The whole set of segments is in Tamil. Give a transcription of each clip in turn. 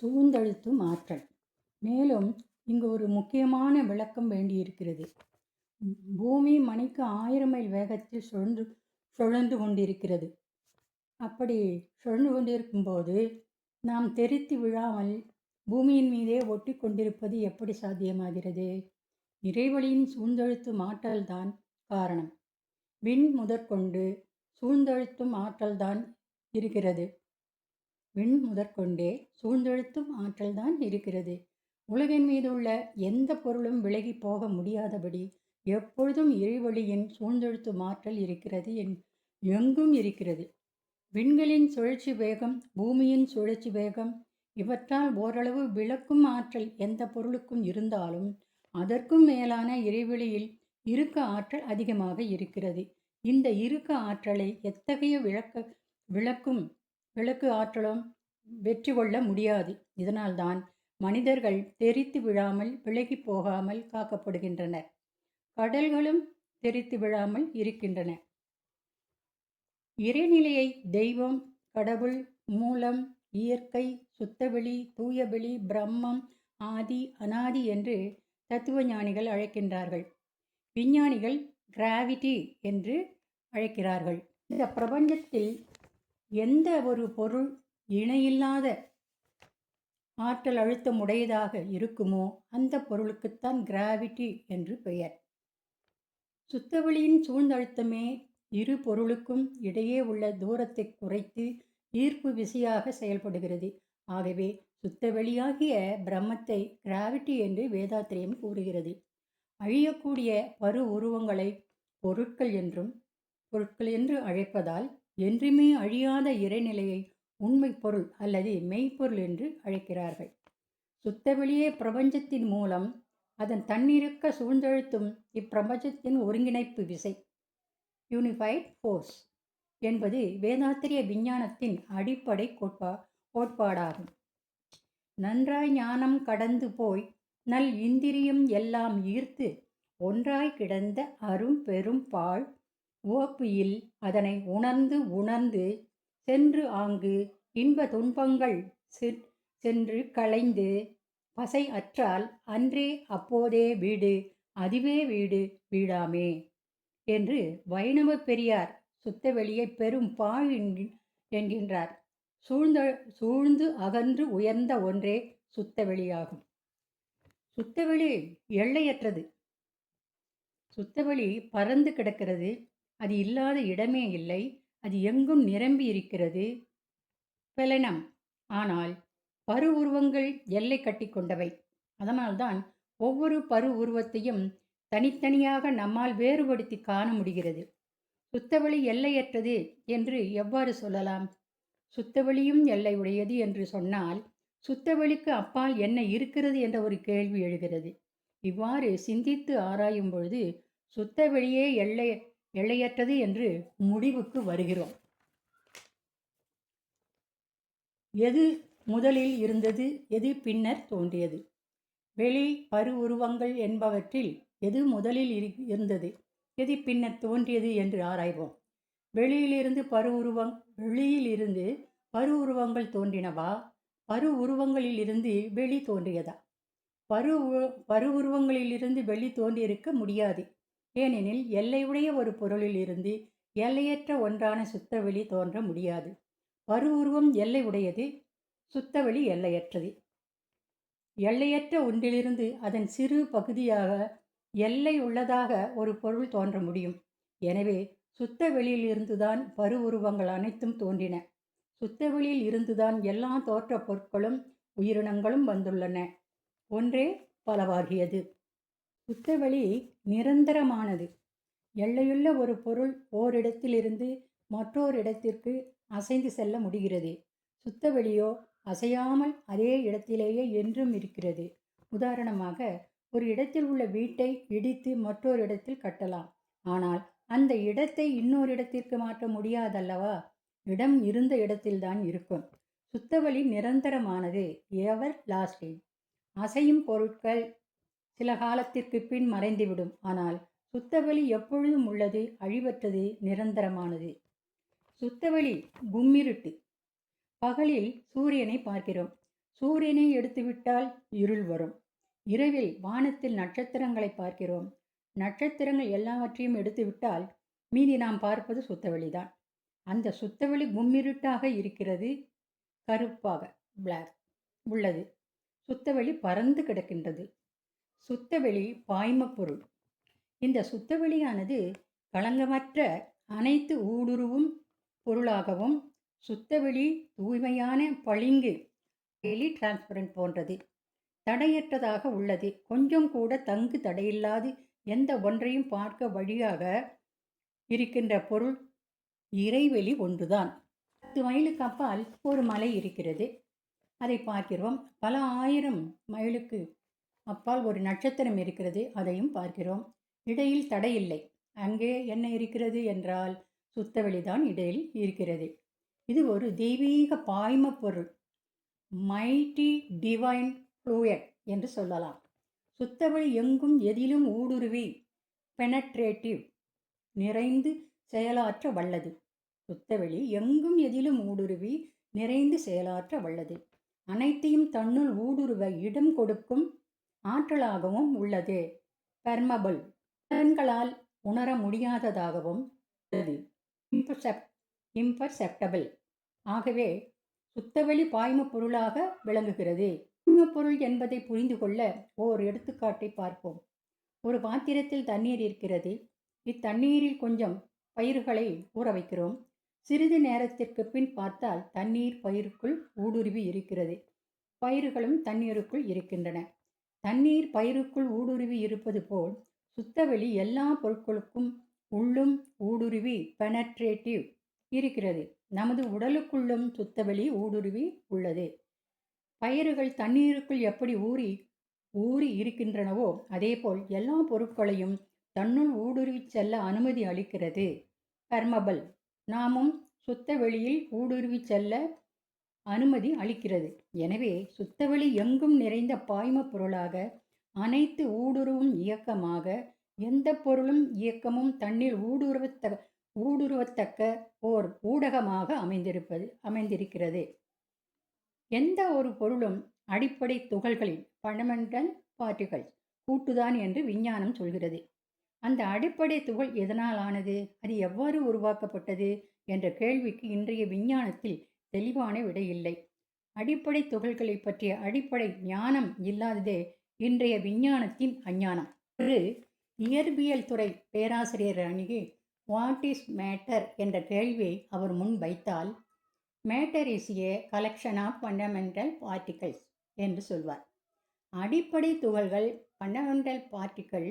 சூழ்ந்தழுத்தும் ஆற்றல். மேலும் இங்கு ஒரு முக்கியமான விளக்கம் வேண்டியிருக்கிறது. பூமி மணிக்கு 1000 மைல் வேகத்தில் சுழன்று கொண்டிருக்கிறது. அப்படி சுழன்று கொண்டிருக்கும்போது நாம் தெரித்து விழாமல் பூமியின் மீதே ஒட்டி கொண்டிருப்பது எப்படி சாத்தியமாகிறது? இறைவழியின் சூழ்ந்தழுத்தும் ஆற்றல்தான் காரணம். விண் முதற்கொண்டு சூழ்ந்தழுத்தும் ஆற்றல்தான் இருக்கிறது. விண் முதற்கொண்டே சூழ்ந்தழுத்தும் ஆற்றல்தான் இருக்கிறது. உலகின் மீதுள்ள எந்த பொருளும் விலகி போக முடியாதபடி எப்பொழுதும் இறைவழியின் சூழ்ந்தழுத்தும் ஆற்றல் இருக்கிறது, எங்கும் இருக்கிறது. விண்களின் சுழற்சி வேகம், பூமியின் சுழற்சி வேகம் இவற்றால் ஓரளவு விளக்கும் ஆற்றல் எந்த பொருளுக்கும் இருந்தாலும் அதற்கும் மேலான இறைவெளியில் இறுக்க ஆற்றல் அதிகமாக இருக்கிறது. இந்த இறுக்க ஆற்றலை எத்தகைய விளக்கு ஆற்றலும் வெற்றி கொள்ள முடியாது. இதனால்தான் மனிதர்கள் தெரித்து விழாமல் விலகி போகாமல் காக்கப்படுகின்றனர். கடல்களும் தெரித்து விழாமல் இருக்கின்றன. இறைநிலையை தெய்வம், கடவுள், மூலம், இயற்கை, சுத்தவெளி, தூயவெளி, பிரம்மம், ஆதி, அனாதி என்று தத்துவ ஞானிகள் அழைக்கின்றார்கள். விஞ்ஞானிகள் கிராவிட்டி என்று அழைக்கிறார்கள். இந்த பிரபஞ்சத்தில் எந்த ஒரு பொருள் இணையில்லாத ஆற்றல் அழுத்தம் உடையதாக இருக்குமோ அந்த பொருளுக்குத்தான் கிராவிட்டி என்று பெயர். சுத்தவெளியின் சூழ்ந்தழுத்தமே இரு பொருளுக்கும் இடையே உள்ள தூரத்தை குறைத்து ஈர்ப்பு விசையாக செயல்படுகிறது. ஆகவே சுத்தவெளியாகிய பிரம்மத்தை கிராவிட்டி என்று வேதாத்திரியம் கூறுகிறது. அழியக்கூடிய பரு உருவங்களை பொருட்கள் என்று அழைப்பதால் என்றுமே அழியாத இறைநிலையை உண்மை பொருள் அல்லது மெய்ப்பொருள் என்று அழைக்கிறார்கள். சுத்தவெளியே பிரபஞ்சத்தின் மூலம் அதன் தன்னிருக்க சூழ்ந்தழுத்தும் இப்பிரபஞ்சத்தின் ஒருங்கிணைப்பு விசை, யூனிஃபைட் ஃபோர்ஸ் என்பது வேதாத்திரிய விஞ்ஞானத்தின் அடிப்படை கோட்பாடாகும். நன்றாய் ஞானம் கடந்து போய் நல் இந்திரியம் எல்லாம் ஈர்த்து ஒன்றாய் கிடந்த அரும் பெரும் பாழ் உவப்பியில் அதனை உணர்ந்து சென்று ஆங்கு இன்ப துன்பங்கள் சென்று களைந்து பசை அற்றால் அன்றே அப்போதே வீடு, அதுவே வீடு வீடாமே என்று வைணவ பெரியார் சுத்தவெளியை பெரும் பாழ் என்கின்றார். சூழ்ந்து அகன்று உயர்ந்த ஒன்றே சுத்தவெளியாகும். சுத்தவெளி எல்லையற்றது. சுத்தவெளி பறந்து கிடக்கிறது. அது இல்லாத இடமே இல்லை. அது எங்கும் நிரம்பி இருக்கிறது. பெலனம். ஆனால் பரு உருவங்கள் எல்லை கட்டி கொண்டவை. அதனால்தான் ஒவ்வொரு பரு உருவத்தையும் தனித்தனியாக நம்மால் வேறுபடுத்தி காண முடிகிறது. சுத்தவெளி எல்லையற்றது என்று எவ்வாறு சொல்லலாம்? சுத்தவெளியும் எல்லை உடையது என்று சொன்னால் சுத்தவெளிக்கு அப்பால் என்ன இருக்கிறது என்ற ஒரு கேள்வி எழுகிறது. இவ்வாறு சிந்தித்து ஆராயும் பொழுது சுத்தவெளியே எல்லையற்றது என்று முடிவுக்கு வருகிறோம். எது முதலில் இருந்தது, எது பின்னர் தோன்றியது? வெளி பரு உருவங்கள் என்பவற்றில் எது முதலில் இருந்தது, எது பின்னர் தோன்றியது என்று ஆராய்வோம். வெளியிலிருந்து பரு உருவங்கள் தோன்றினவா, பரு உருவங்களிலிருந்து வெளி தோன்றியதா? பரு உருவங்களிலிருந்து வெளி தோன்றியிருக்க முடியாது. ஏனெனில் எல்லையுடைய ஒரு பொருளில் இருந்து எல்லையற்ற ஒன்றான சுத்தவெளி தோன்ற முடியாது. பரு உருவம் எல்லை உடையது, சுத்தவெளி எல்லையற்றது. எல்லையற்ற ஒன்றிலிருந்து அதன் சிறு பகுதியாக எல்லை உள்ளதாக ஒரு பொருள் தோன்ற முடியும். எனவே சுத்தவெளியில் இருந்துதான் பரு உருவங்கள் அனைத்தும் தோன்றின. சுத்தவெளியில் இருந்துதான் எல்லா தோற்ற பொருட்களும் உயிரினங்களும் வந்துள்ளன. ஒன்றே பலவாகியது. சுத்தவெளி நிரந்தரமானது. எல்லையுள்ள ஒரு பொருள் ஓரிடத்திலிருந்து மற்றொரு இடத்திற்கு அசைந்து செல்ல முடிகிறது. சுத்தவெளியோ அசையாமல் அதே இடத்திலேயே என்றும் இருக்கிறது. உதாரணமாக, ஒரு இடத்தில் உள்ள வீட்டை இடித்து மற்றொரு இடத்தில் கட்டலாம். ஆனால் அந்த இடத்தை இன்னொரு இடத்திற்கு மாற்ற முடியாதல்லவா? இடம் இருந்த இடத்தில்தான் இருக்கும். சுத்தவெளி நிரந்தரமானது, எவர் லாஸ்டிங். அசையும் பொருட்கள் சில காலத்திற்கு பின் மறைந்துவிடும். ஆனால் சுத்தவெளி எப்பொழுதும் உள்ளது, அழிவற்றது, நிரந்தரமானது. சுத்தவெளி கும்மிருட்டு. பகலில் சூரியனை பார்க்கிறோம். சூரியனை எடுத்துவிட்டால் இருள் வரும். இரவில் வானத்தில் நட்சத்திரங்களை பார்க்கிறோம். நட்சத்திரங்கள் எல்லாவற்றையும் எடுத்துவிட்டால் மீதி நாம் பார்ப்பது சுத்தவெளிதான். அந்த சுத்தவெளி கும்மிருட்டாக இருக்கிறது, கருப்பாக பிளாக் உள்ளது. சுத்தவெளி பறந்து கிடக்கின்றது. சுத்தவெளி பாய்மப்பொருள். இந்த சுத்தவெளியானது களங்கமற்ற அனைத்து ஊடுருவும் பொருளாகவும், சுத்தவெளி தூய்மையான பளிங்கு வெளி டிரான்ஸ்பரண்ட் போன்றது, தடையற்றதாக உள்ளது. கொஞ்சம் கூட தங்கு தடையில்லாது எந்த ஒன்றையும் பார்க்க வழியாக இருக்கின்ற பொருள் இறைவெளி ஒன்றுதான். 10 மைலுக்கு அப்பால் ஒரு மலை இருக்கிறது, அதை பார்க்கிறோம். பல ஆயிரம் மைலுக்கு அப்பால் ஒரு நட்சத்திரம் இருக்கிறது, அதையும் பார்க்கிறோம். இடையில் தடை இல்லை. அங்கே என்ன இருக்கிறது என்றால் சுத்தவெளிதான் இடையில் இருக்கிறது. இது ஒரு தெய்வீக பாய்ம பொருள், மைட்டி டிவைன் ஃப்ளூயட் என்று சொல்லலாம். சுத்தவெளி எங்கும் எதிலும் ஊடுருவி பெனட்ரேட்டிவ் நிறைந்து செயலாற்ற வல்லது. சுத்தவெளி எங்கும் எதிலும் ஊடுருவி நிறைந்து செயலாற்ற வல்லது. அனைத்தையும் தன்னுள் ஊடுருவ இடம் கொடுக்கும் ஆற்றலாகவும் உள்ளது. பெர்மபிள், கண்களால் உணர முடியாததாகவும் உள்ளது. இம்பர்செப்டபிள். ஆகவே சுத்தவெளி பாய்ம பொருளாக விளங்குகிறது. பாய்ம பொருள் என்பதை புரிந்து கொள்ள ஓர் எடுத்துக்காட்டை பார்ப்போம். ஒரு பாத்திரத்தில் தண்ணீர் இருக்கிறது. இத்தண்ணீரில் கொஞ்சம் பயிர்களை ஊற வைக்கிறோம். சிறிது நேரத்திற்கு பின் பார்த்தால் தண்ணீர் பயிருக்குள் ஊடுருவி இருக்கிறது. பயிர்களும் தண்ணீருக்குள் இருக்கின்றன. தண்ணீர் பயிருக்குள் ஊடுருவி இருப்பது போல் சுத்தவெளி எல்லா பொருட்களுக்கும் உள்ளும் ஊடுருவி பெனட்ரேட்டிவ் இருக்கிறது. நமது உடலுக்குள்ளும் சுத்தவெளி ஊடுருவி உள்ளது. பயிர்கள் தண்ணீருக்குள் எப்படி ஊறி இருக்கின்றனவோ அதேபோல் எல்லா பொருட்களையும் தன்னுள் ஊடுருவி செல்ல அனுமதி அளிக்கிறது. பெர்மபிள். நாமும் சுத்தவெளியில் ஊடுருவி செல்ல அனுமதி அளிக்கிறது. எனவே சுத்தவெளி எங்கும் நிறைந்த பாய்ம பொருளாக, அனைத்து ஊடுருவும் இயக்கமாக, எந்த பொருளும் இயக்கமும் தன்னில் ஊடுருவத்தக்க ஓர் ஊடகமாக அமைந்திருக்கிறது. எந்த ஒரு பொருளும் அடிப்படை துகள்களின் ஃபண்டமெண்டல் பார்ட்டிகல்ஸ் கூட்டுதான் என்று விஞ்ஞானம் சொல்கிறது. அந்த அடிப்படை துகள் எதனால் ஆனது, அது எவ்வாறு உருவாக்கப்பட்டது என்ற கேள்விக்கு இன்றைய விஞ்ஞானத்தில் தெளிவான விடை இல்லை. அடிப்படை துகள்களை பற்றிய அடிப்படை ஞானம் இல்லாததே இன்றைய விஞ்ஞானத்தின் அஞ்ஞானம். ஒரு இயற்பியல் துறை பேராசிரியர் அணுகி வாட் இஸ் மேட்டர் என்ற கேள்வியை அவர் முன் வைத்தால், matter is a collection of fundamental particles என்று சொல்வார். அடிப்படை துகள்கள் ஃபண்டமெண்டல் பார்ட்டிகள்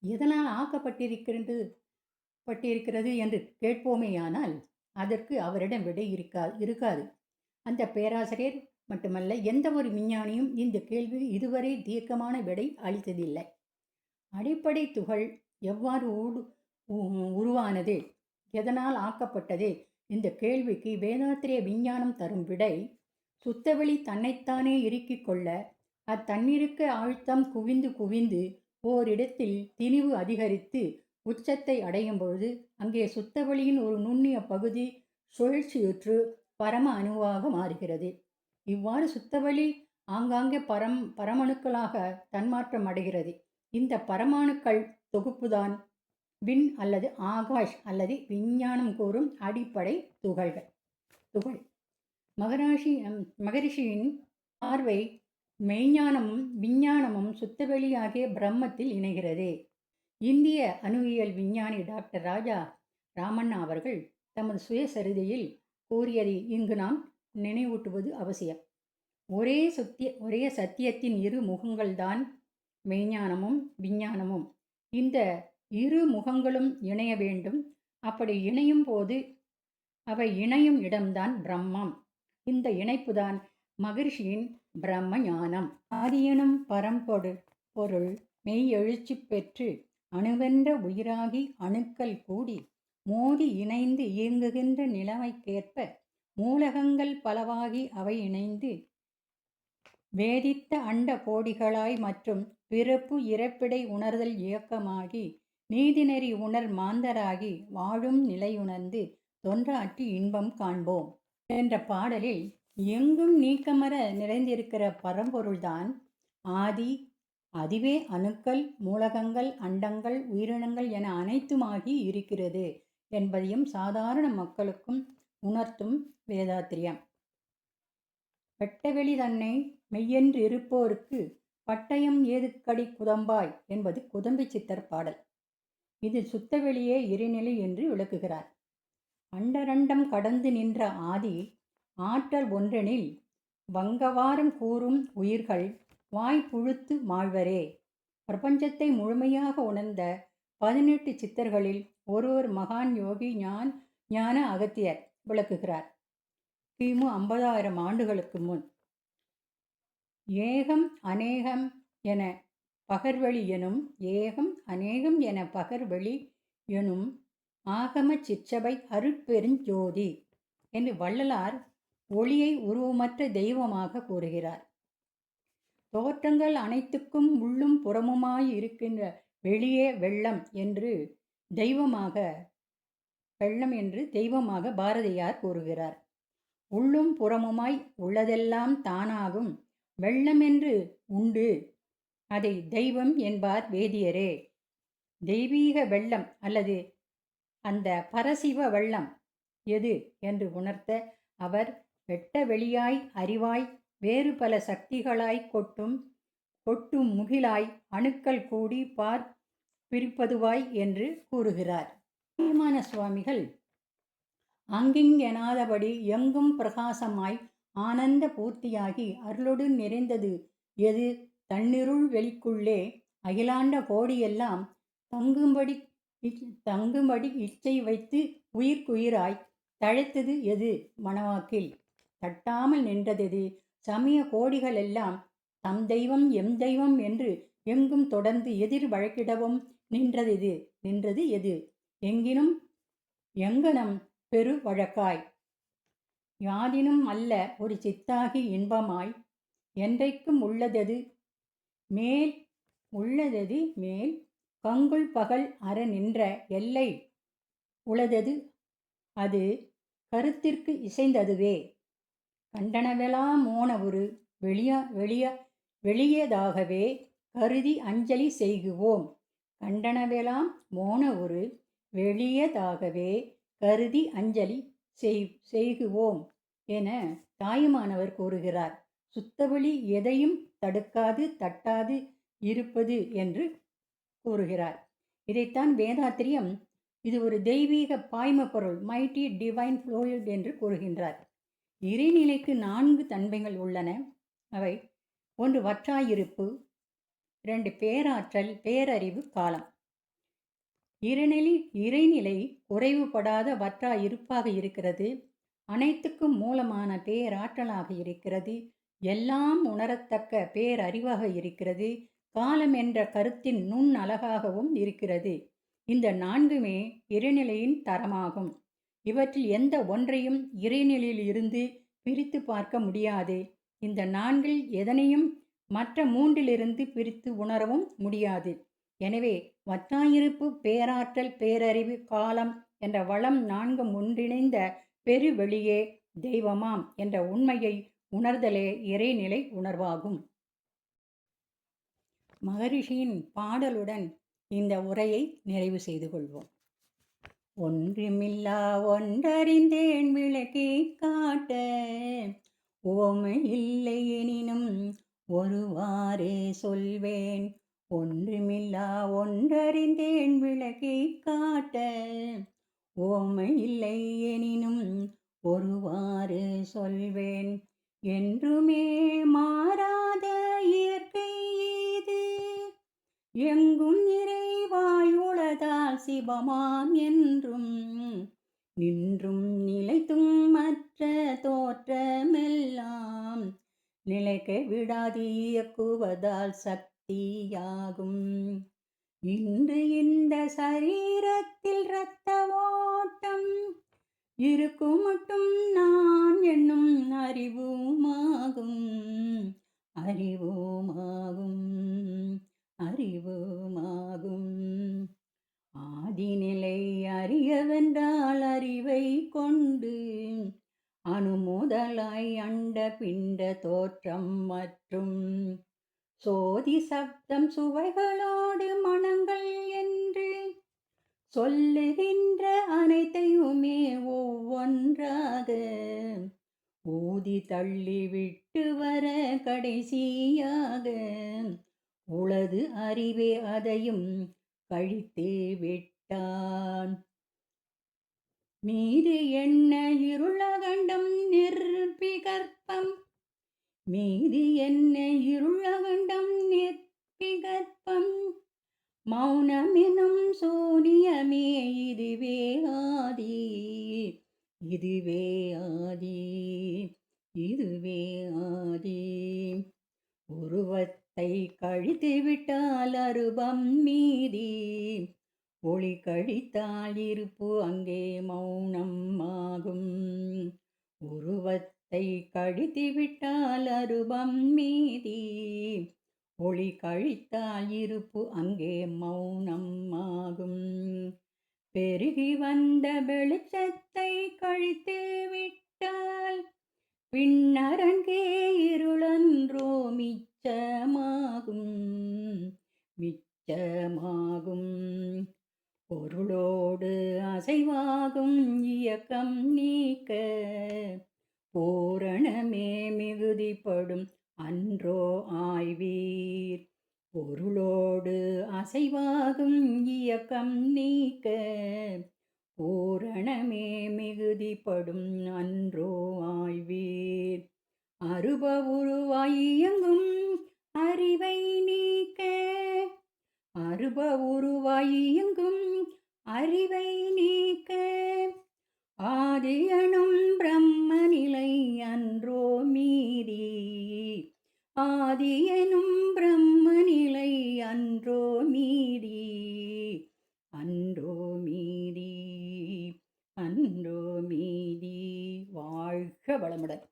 எதனால் ஆக்கப்பட்டிருக்கிறது என்று கேட்போமேயானால் அதற்கு அவரிடம் விடை இருக்காது. அந்த பேராசிரியர் மட்டுமல்ல, எந்த ஒரு விஞ்ஞானியும் இந்த கேள்விக்கு இதுவரை தீர்க்கமான விடை அளித்ததில்லை. அடிப்படை துகள் எவ்வாறு உருவானது, எதனால் ஆக்கப்பட்டது, இந்த கேள்விக்கு வேதாத்திரிய விஞ்ஞானம் தரும் விடை சுத்தவெளி தன்னைத்தானே இறுக்கிக் கொள்ள அத்தண்ணீருக்கு அழுத்தம் குவிந்து ஓரிடத்தில் திணிவு அதிகரித்து உச்சத்தை அடையும் பொழுது அங்கே சுத்தவெளியின் ஒரு நுண்ணிய பகுதி சுழற்சியுற்று பரம அணுவாக மாறுகிறது. இவ்வாறு சுத்தவெளி ஆங்காங்கே பரமணுக்களாக தன்மாற்றம் அடைகிறது. இந்த பரமாணுக்கள் தொகுப்புதான் விண் அல்லது ஆகாஷ் அல்லது விஞ்ஞானம் கூறும் அடிப்படை துகள். மகரிஷியின் பார்வை மெய்ஞானமும் விஞ்ஞானமும் சுத்தவெளி ஆகிய பிரம்மத்தில் இணைகிறது. இந்திய அணுவியல் விஞ்ஞானி டாக்டர் ராஜா ராமண்ணா அவர்கள் தமது சுயசரிதையில் கூறியதை இங்கு நாம் நினைவூட்டுவது அவசியம். ஒரே சத்தியத்தின் இரு முகங்கள்தான் மெய்ஞானமும் விஞ்ஞானமும். இந்த இரு முகங்களும் இணைய வேண்டும். அப்படி இணையும் போது அவை இணையும் இடம்தான் பிரம்மம். இந்த இணைப்புதான் மகரிஷியின் பிரம்ம ஞானம். ஆதியனும் பரம்பொருள் மெய் எழுச்சி பெற்று அணுவென்ற உயிராகி அணுக்கள் கூடி மோதி இணைந்து இயங்குகின்ற நிலைமைக்கேற்ப மூலகங்கள் பலவாகி அவை இணைந்து வேதித்த அண்ட கோடிகளாய் மற்றும் பிறப்பு இறப்பிடை உணர்தல் இயக்கமாகி நீதிநெறி உணர் மாந்தராகி வாழும் நிலையுணர்ந்து தொன்றாற்றி இன்பம் காண்போம் என்ற பாடலில் எங்கும் நீக்கமற நிறைந்திருக்கிற பரம்பொருள்தான் ஆதி. அதுவே அணுக்கள், மூலகங்கள், அண்டங்கள், உயிரினங்கள் என அனைத்துமாகி இருக்கிறது என்பதையும் சாதாரண மக்களுக்கும் உணர்த்தும் வேதாத்திரியம். வெட்டவெளி தன்னை மெய்யென்று இருப்போருக்கு பட்டயம் ஏதுக்கடி குதம்பாய் என்பது குதம்பி சித்தர் பாடல். இது சுத்தவெளியே இறைநிலை என்று விளக்குகிறார். அண்டரண்டம் கடந்து நின்ற ஆதி ஆற்றல் ஒன்றெனில் வங்கவாரம் கூறும் உயிர்கள் வாய் புழுத்து மாழ்வரே. பிரபஞ்சத்தை முழுமையாக உணர்ந்த 18 சித்தர்களில் ஒருவர் மகான் யோகி ஞான அகத்தியர் விளக்குகிறார். கிமு 50,000 ஆண்டுகளுக்கு முன் ஏகம் அநேகம் என பகர்வெளி எனும் பகர்வெளி எனும் ஆகம சிற்றபை அருட்பெருஞ்சோதி என்று வள்ளலார் ஒளியை உருவமற்ற தெய்வமாக கூறுகிறார். தோற்றங்கள் அனைத்துக்கும் உள்ளும் புறமுமாய் இருக்கின்ற வெளியே வெள்ளம் என்று தெய்வமாக பாரதியார் கூறுகிறார். உள்ளும் புறமுமாய் உள்ளதெல்லாம் தானாகும் வெள்ளம் என்று உண்டு, அதை தெய்வம் என்பார் வேதியரே. தெய்வீக வெள்ளம் அல்லது அந்த பரசிவ வெள்ளம் எது என்று உணர்த்த அவர் வெட்ட வெளியாய் அறிவாய் வேறு பல சக்திகளாய் கொட்டும் முகிலாய் அணுக்கள் கூடி பிரிப்பதுவாய் என்று கூறுகிறார். சீமான சுவாமிகள் அங்கிங்கெனாதபடி எங்கும் பிரகாசமாய் ஆனந்த பூர்த்தியாகி அருளொடு நிறைந்தது எது தன்னிருள் வெளிக்குள்ளே அகிலாண்ட கோடியெல்லாம் தங்கும்படி இச்சை வைத்து உயிர்க்குயிராய் தழைத்தது எது மணவாக்கில் தட்டாமல் நின்றதெது சமய கோடிகள் எல்லாம் தம் தெய்வம் எம் தெய்வம் என்று எங்கும் தொடர்ந்து எதிர் வழக்கிடவும் நின்றது எது எங்கினும் எங்கனம் பெரு வழக்காய் யாதினும் அல்ல ஒரு சித்தாகி இன்பமாய் என்றைக்கும் உள்ளதெது மேல் கங்குள் பகல் அற நின்ற எல்லை உளதெது அது கருத்திற்கு இசைந்ததுவே கண்டனவெலாம் மோனவுரு வெளியதாகவே கருதி அஞ்சலி செய்குவோம். கண்டனவெலாம் மோனவுரு வெளியதாகவே கருதி அஞ்சலி செய்குவோம் என தாயுமானவர் கூறுகிறார். சுத்தவெளி எதையும் தட்டாது இருப்பது என்று கூறுகிறார். இதைத்தான் வேதாத்திரியம் இது ஒரு தெய்வீக பாய்ம பொருள் மைட்டி டிவைன் ஃப்ளூயிட் என்று கூறுகின்றார். இறைநிலைக்கு 4 தன்மைகள் உள்ளன. அவை 1 வற்றாயிருப்பு, 2 பேராற்றல், பேரறிவு, காலம். இறைநிலை குறைவுபடாத வற்றாயிருப்பாக இருக்கிறது. அனைத்துக்கும் மூலமான பேராற்றலாக இருக்கிறது. எல்லாம் உணரத்தக்க பேரறிவாக இருக்கிறது. காலம் என்ற கருத்தின் நுண் அழகாகவும் இருக்கிறது. இந்த 4மே இறைநிலையின் தரமாகும். இவற்றில் எந்த ஒன்றையும் இறைநிலையில் இருந்து பிரித்து பார்க்க முடியாது. இந்த 4இல் எதனையும் மற்ற 3இலிருந்து பிரித்து உணரவும் முடியாது. எனவே வற்றாயிருப்பு, பேராற்றல், பேரறிவு, காலம் என்ற வளம் 4 ஒன்றிணைந்த பெருவெளியே தெய்வமாம் என்ற உண்மையை உணர்தலே இறைநிலை உணர்வாகும். மகரிஷியின் பாடலுடன் இந்த உரையை நிறைவு செய்து கொள்வோம். ஒன்றுமில்லா ஒன்றறிந்தேன் விளக்கை காட்ட ஓமை இல்லை எனினும் ஒருவாறு சொல்வேன். ஒன்றுமில்லா ஒன்றறிந்தேன் விளக்கை காட்ட ஓமை இல்லை எனினும் ஒருவாறு சொல்வேன். என்றுமே மாறாத இயற்கை இது எங்கும் நிறைவாயுளதால் சிவமாம் என்றும் நின்றும் நிலைத்தும் மற்ற தோற்றமெல்லாம் நிலைக்க விடாது இயக்குவதால் சக்தியாகும். இன்று இந்த சரீரத்தில் இரத்த ஓட்டம் இருக்கும் மட்டும் நான் என்னும் அறிவுமாகும். ஆதிநிலை அறியவென்றால் அறிவை கொண்டு அணுமுதலாய் அண்ட பிண்ட தோற்றம் மற்றும் சோதி சப்தம் சுவைகளோடு மனங்கள் என்று சொல்லுகின்ற அனைத்தையுமே ஒவ்வொன்றாக ஊதி தள்ளி விட்டு வர கடைசியாக உளது அறிவே அதையும் கழித்து விட்டான். மீது என்ன இருளகண்டம் நிர்பிகற்பம், மீது என்ன இருளகண்டம் நிர்பிகற்பம், மௌனமெனும் சூனியமே இதுவே ஆதி, இதுவே ஆதி, இதுவே ஆதி. உருவத்தை கழித்து விட்டால் அருவம் மீதி, ஒளி கழித்தால் இருப்பு அங்கே மௌனம் ஆகும். உருவத்தை கழித்து விட்டால் அருவம் மீதி, ஒளி கழித்தால் இருப்பு அங்கே மௌனம் ஆகும். பெருகி வந்த வெளிச்சத்தை கழித்து விட்டால் பின்னரங்கே இருளன்றோ மிச்சமாகும், மிச்சமாகும். பொருளோடு அசைவாகும் இயக்கம் நீக்க பூரணமே மிகுதிப்படும் அன்றோ ஆய்வீர். பொருளோடு அசைவாகும் இயக்கம் நீக்க பூரணமே மிகுதிப்படும் அன்றோ ஆய்வீர். அருப உருவாய் இயங்கும் அறிவை நீக்க, அருப உருவாய் இயங்கும் அறிவை நீக்க ஆதியனும் பிரம்ம நிலை அன்றோ மீதி, ஆதியனும் பிரம்ம நிலை அன்றோ மீதி, அன்றோ மீதி, அன்றோ மீதி. வாழ்க வளமுடன்.